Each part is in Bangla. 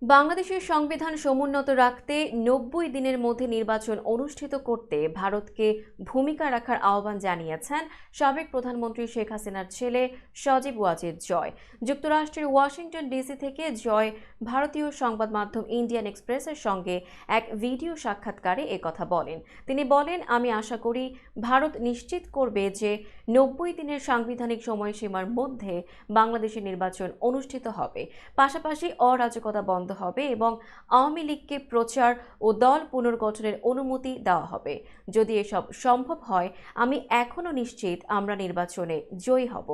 বাংলাদেশের সংবিধান সমুন্নত রাখতে ৯০ দিনের মধ্যে নির্বাচন অনুষ্ঠিত করতে ভারতকে ভূমিকা রাখার আহ্বান জানিয়েছেন সাবেক প্রধানমন্ত্রী শেখ হাসিনার ছেলে সজীব ওয়াজেদ জয়। যুক্তরাষ্ট্রের ওয়াশিংটন ডিসি থেকে জয় ভারতীয় সংবাদ মাধ্যম ইন্ডিয়ান এক্সপ্রেসের সঙ্গে এক ভিডিও সাক্ষাৎকারে একথা বলেন। তিনি বলেন, আমি আশা করি ভারত নিশ্চিত করবে যে ৯০ দিনের সাংবিধানিক সময়সীমার মধ্যে বাংলাদেশের নির্বাচন অনুষ্ঠিত হবে, পাশাপাশি অরাজকতা বন্ধ হবে এবং আওয়ামী লীগকে প্রচার ও দল পুনর্গঠনের অনুমতি দেওয়া হবে। যদি এসব সম্ভব হয়, আমি এখনো নিশ্চিত আমরা নির্বাচনে জয়ী হব।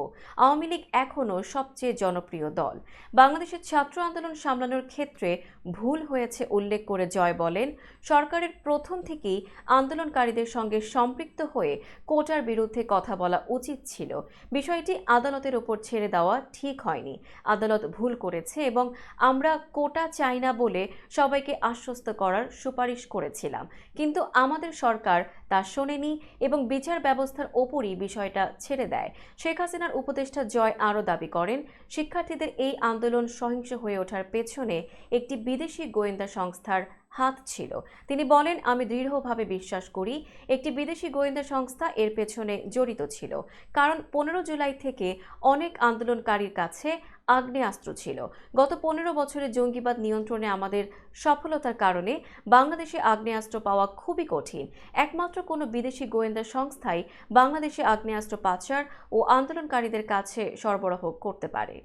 আওয়ামী লীগ এখনো সবচেয়ে জনপ্রিয় দল। বাংলাদেশের ছাত্র আন্দোলন সামলানোর ক্ষেত্রে ভুল হয়েছে উল্লেখ করে জয় বলেন, সরকারের প্রথম থেকেই আন্দোলনকারীদের সঙ্গে সম্পৃক্ত হয়ে কোটার বিরুদ্ধে কথা বলা উচিত ছিল। বিষয়টি আদালতের ওপর ছেড়ে দেওয়া ঠিক হয়নি। আদালত ভুল করেছে এবং আমরা কোটা চাই না বলে সবাইকে আশ্বস্ত করার সুপারিশ করেছিলাম, কিন্তু আমাদের সরকার তা শোনেনি এবং বিচার ব্যবস্থার ওপরই বিষয়টা ছেড়ে দেয়। শেখ হাসিনার উপদেষ্টা জয় আরও দাবি করেন, শিক্ষার্থীদের এই আন্দোলন সহিংস হয়ে ওঠার পেছনে একটি বিদেশি গোয়েন্দা সংস্থার হাত ছিল। তিনি বলেন, আমি দৃঢ়ভাবে বিশ্বাস করি একটি বিদেশি গোয়েন্দা সংস্থা এর পেছনে জড়িত ছিল, কারণ 15 জুলাই থেকে অনেক আন্দোলনকারীর কাছে আগ্নেয়াস্ত্র ছিল। গত 15 বছরে জঙ্গিবাদ নিয়ন্ত্রণে আমাদের সফলতার কারণে বাংলাদেশে আগ্নেয়াস্ত্র পাওয়া খুবই কঠিন। একমাত্র কোনো বিদেশি গোয়েন্দা সংস্থাই বাংলাদেশে আগ্নেয়াস্ত্র পাচার ও আন্দোলনকারীদের কাছে সরবরাহ করতে পারে।